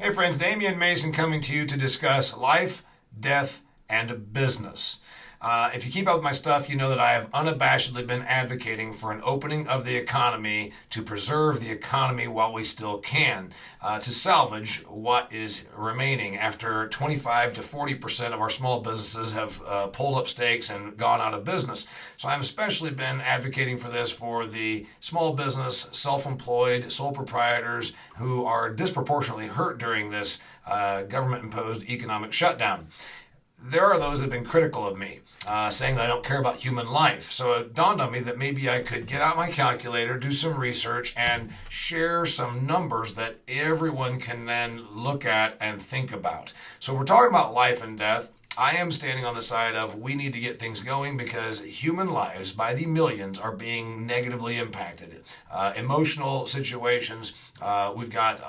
Hey friends, Damian Mason coming to you to discuss life, death, and business. If you keep up with my stuff, you know that I have unabashedly been advocating for an opening of the economy to preserve the economy while we still can, to salvage what is remaining after 25 to 40% of our small businesses have pulled up stakes and gone out of business. So I've especially been advocating for this for the small business, self-employed, sole proprietors who are disproportionately hurt during this government-imposed economic shutdown. There are those that have been critical of me, saying that I don't care about human life. So it dawned on me that maybe I could get out my calculator, do some research, and share some numbers that everyone can then look at and think about. So if we're talking about life and death, I am standing on the side of we need to get things going because human lives by the millions are being negatively impacted. Emotional situations, we've got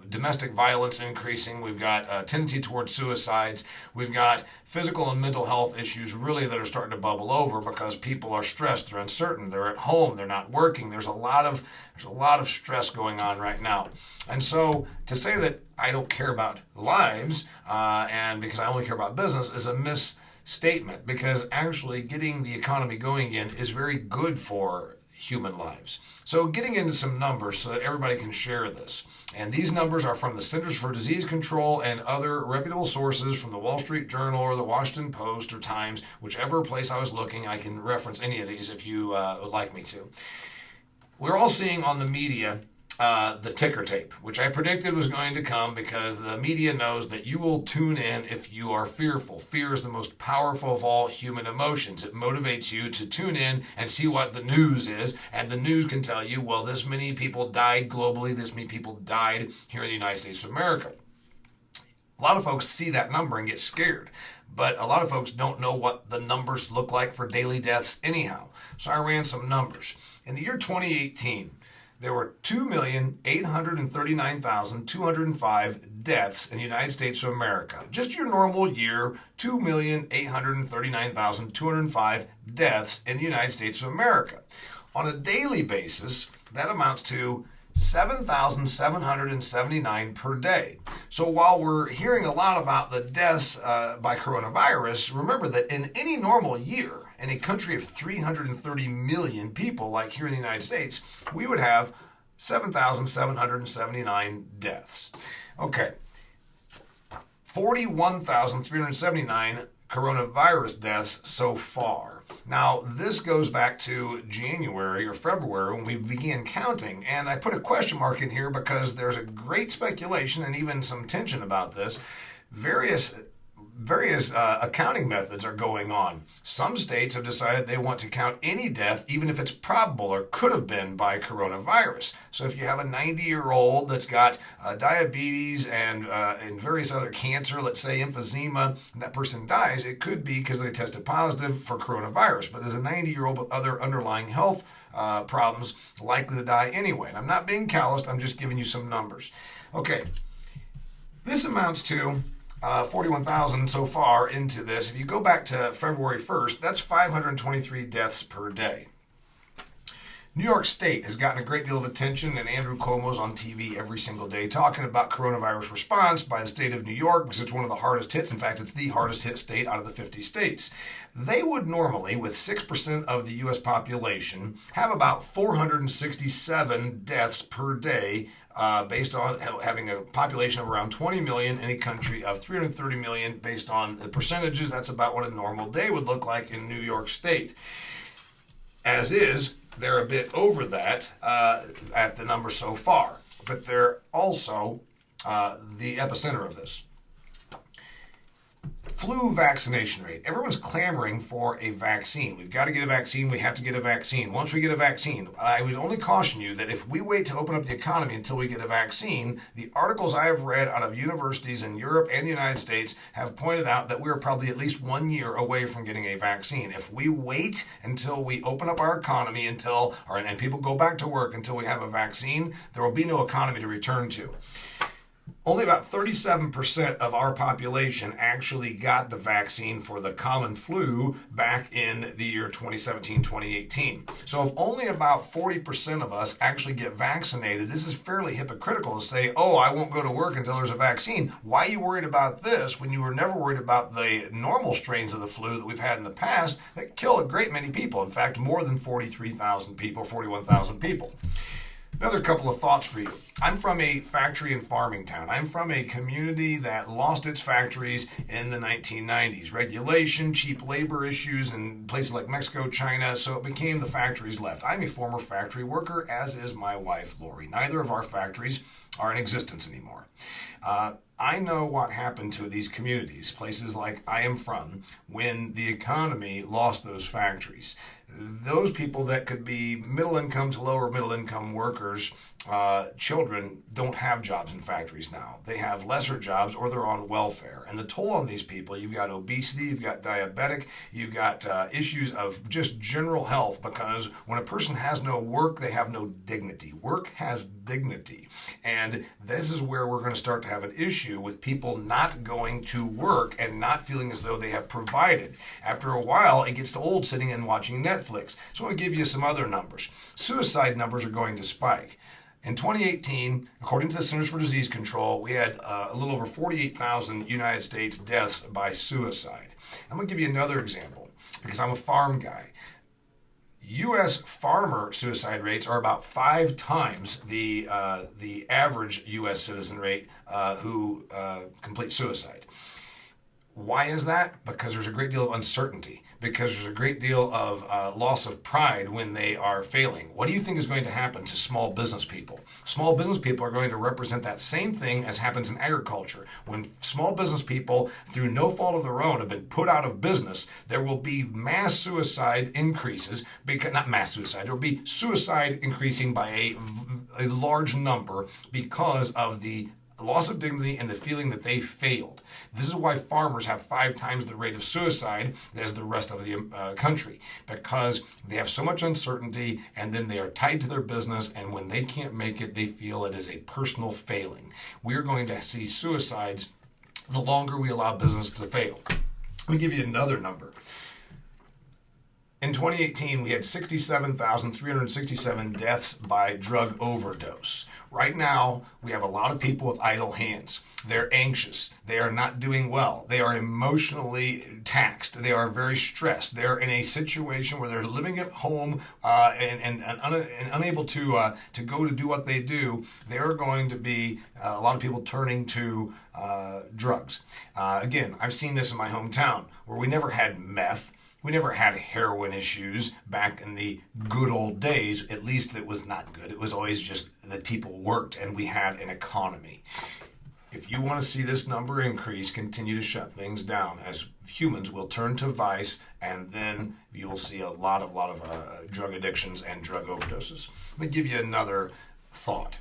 domestic violence increasing, we've got a tendency towards suicides, we've got physical and mental health issues really that are starting to bubble over because people are stressed, they're uncertain, they're at home, they're not working. There's a lot of stress going on right now. And so to say that I don't care about lives and because I only care about business is a misstatement, because actually getting the economy going again is very good for human lives. So getting into some numbers so that everybody can share this. And these numbers are from the Centers for Disease Control and other reputable sources from the Wall Street Journal or the Washington Post or Times, whichever place I was looking. I can reference any of these if you would like me to. We're all seeing on the media the ticker tape, which I predicted was going to come because the media knows that you will tune in if you are fearful. Fear is the most powerful of all human emotions. It motivates you to tune in and see what the news is, and the news can tell you, well, this many people died globally, this many people died here in the United States of America. A lot of folks see that number and get scared, but a lot of folks don't know what the numbers look like for daily deaths anyhow. So I ran some numbers. In the year 2018, there were 2,839,205 deaths in the United States of America. Just your normal year, 2,839,205 deaths in the United States of America. On a daily basis, that amounts to 7,779 per day. So while we're hearing a lot about the deaths by coronavirus, remember that in any normal year, in a country of 330 million people like here in the United States, we would have 7,779 deaths. Okay, 41,379 coronavirus deaths so far. Now, this goes back to January or February when we began counting, and I put a question mark in here because there's a great speculation and even some tension about this. Various accounting methods are going on. Some states have decided they want to count any death, even if it's probable or could have been by coronavirus. So if you have a 90-year-old that's got diabetes and various other cancer, let's say emphysema, and that person dies, it could be because they tested positive for coronavirus. But as a 90-year-old with other underlying health problems, likely to die anyway. And I'm not being calloused, I'm just giving you some numbers. Okay, this amounts to 41,000 so far into this. If you go back to February 1st, that's 523 deaths per day. New York State has gotten a great deal of attention, and Andrew Cuomo's on TV every single day talking about coronavirus response by the state of New York because it's one of the hardest hits. In fact, it's the hardest hit state out of the 50 states. They would normally, with 6% of the U.S. population, have about 467 deaths per day based on having a population of around 20 million in a country of 330 million. Based on the percentages, that's about what a normal day would look like in New York State. As is, they're a bit over that at the number so far, but they're also the epicenter of this. Flu vaccination rate. Everyone's clamoring for a vaccine. We've got to get a vaccine. We have to get a vaccine. Once we get a vaccine, I would only caution you that if we wait to open up the economy until we get a vaccine, the articles I have read out of universities in Europe and the United States have pointed out that we're probably at least 1 year away from getting a vaccine. If we wait until we open up our economy and people go back to work until we have a vaccine, there will be no economy to return to. Only about 37% of our population actually got the vaccine for the common flu back in the year 2017, 2018. So if only about 40% of us actually get vaccinated, this is fairly hypocritical to say, oh, I won't go to work until there's a vaccine. Why are you worried about this when you were never worried about the normal strains of the flu that we've had in the past that kill a great many people? In fact, more than 43,000 people, 41,000 people. Another couple of thoughts for you. I'm from a factory and farming town. I'm from a community that lost its factories in the 1990s. Regulation, cheap labor issues in places like Mexico, China, so it became the factories left. I'm a former factory worker, as is my wife, Lori. Neither of our factories are in existence anymore. I know what happened to these communities, places like I am from, when the economy lost those factories. Those people that could be middle income to lower middle income workers, children, don't have jobs in factories now. They have lesser jobs or they're on welfare. And the toll on these people, you've got obesity, you've got diabetic, you've got issues of just general health, because when a person has no work, they have no dignity. Work has dignity. And this is where we're going to start to have an issue with people not going to work and not feeling as though they have provided. After a while, it gets to old sitting and watching Netflix. So I want to give you some other numbers. Suicide numbers are going to spike. In 2018, according to the Centers for Disease Control, we had a little over 48,000 United States deaths by suicide. I'm going to give you another example because I'm a farm guy. U.S. farmer suicide rates are about 5 times the average U.S. citizen rate who complete suicide. Why is that? Because there's a great deal of uncertainty, because there's a great deal of loss of pride when they are failing. What do you think is going to happen to small business people? Small business people are going to represent that same thing as happens in agriculture. When small business people, through no fault of their own, have been put out of business, there will be mass suicide increases, not mass suicide, there will be suicide increasing by a large number because of the loss of dignity and the feeling that they failed. This is why farmers have 5 times the rate of suicide as the rest of the country, because they have so much uncertainty and then they are tied to their business, and when they can't make it, they feel it is a personal failing. We're going to see suicides the longer we allow business to fail. Let me give you another number. In 2018, we had 67,367 deaths by drug overdose. Right now, we have a lot of people with idle hands. They're anxious. They are not doing well. They are emotionally taxed. They are very stressed. They're in a situation where they're living at home and unable to go to do what they do. They're going to be a lot of people turning to drugs. Again, I've seen this in my hometown where we never had meth. We never had heroin issues back in the good old days. At least it was not good. It was always just that people worked and we had an economy. If you want to see this number increase, continue to shut things down, as humans will turn to vice, and then you will see a lot of drug addictions and drug overdoses. Let me give you another thought.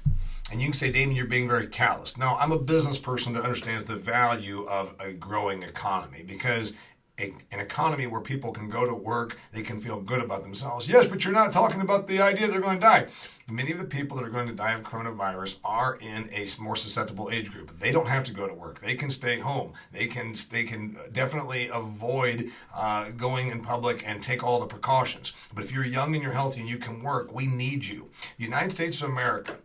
And you can say, Damian, you're being very callous. No, I'm a business person that understands the value of a growing economy, because an economy where people can go to work, they can feel good about themselves. Yes, but you're not talking about the idea they're going to die. Many of the people that are going to die of coronavirus are in a more susceptible age group. They don't have to go to work. They can stay home. They can definitely avoid going in public and take all the precautions. But if you're young and you're healthy and you can work, we need you. The United States of America,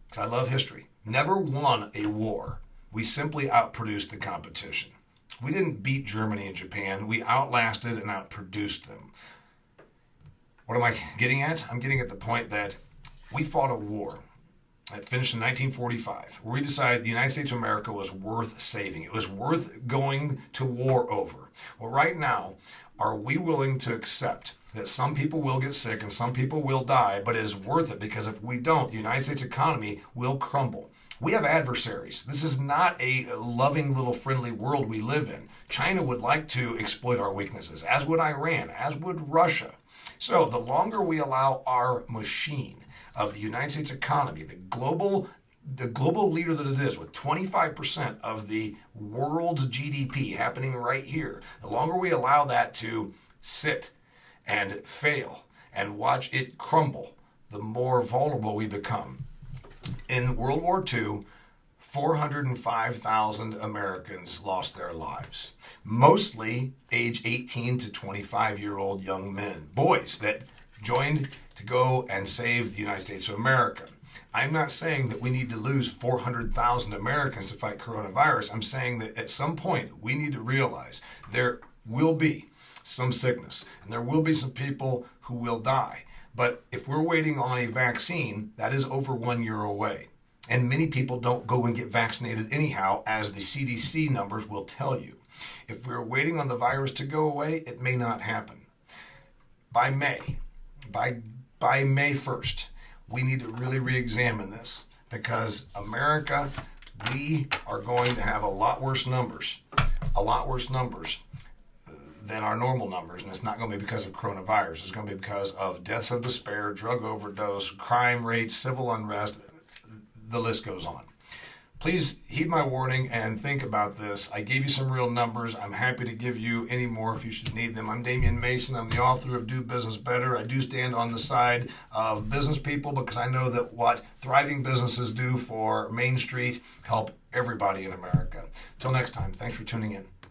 because I love history, never won a war. We simply outproduced the competition. We didn't beat Germany and Japan. We outlasted and outproduced them. What am I getting at? I'm getting at the point that we fought a war that finished in 1945, where we decided the United States of America was worth saving. It was worth going to war over. Well, right now, are we willing to accept that some people will get sick and some people will die, but it is worth it, because if we don't, the United States economy will crumble. We have adversaries. This is not a loving little friendly world we live in. China would like to exploit our weaknesses, as would Iran, as would Russia. So the longer we allow our machine of the United States economy, the global leader that it is, with 25% of the world's GDP happening right here, the longer we allow that to sit and fail and watch it crumble, the more vulnerable we become. In World War II, 405,000 Americans lost their lives, mostly age 18 to 25-year-old young men, boys that joined to go and save the United States of America. I'm not saying that we need to lose 400,000 Americans to fight coronavirus. I'm saying that at some point we need to realize there will be some sickness and there will be some people who will die. But if we're waiting on a vaccine, that is over 1 year away. And many people don't go and get vaccinated anyhow, as the CDC numbers will tell you. If we're waiting on the virus to go away, it may not happen. By May 1st, we need to really re-examine this, because America, we are going to have a lot worse numbers than our normal numbers. And it's not going to be because of coronavirus. It's going to be because of deaths of despair, drug overdose, crime rates, civil unrest. The list goes on. Please heed my warning and think about this. I gave you some real numbers. I'm happy to give you any more if you should need them. I'm Damian Mason. I'm the author of Do Business Better. I do stand on the side of business people, because I know that what thriving businesses do for Main Street help everybody in America. Till next time, thanks for tuning in.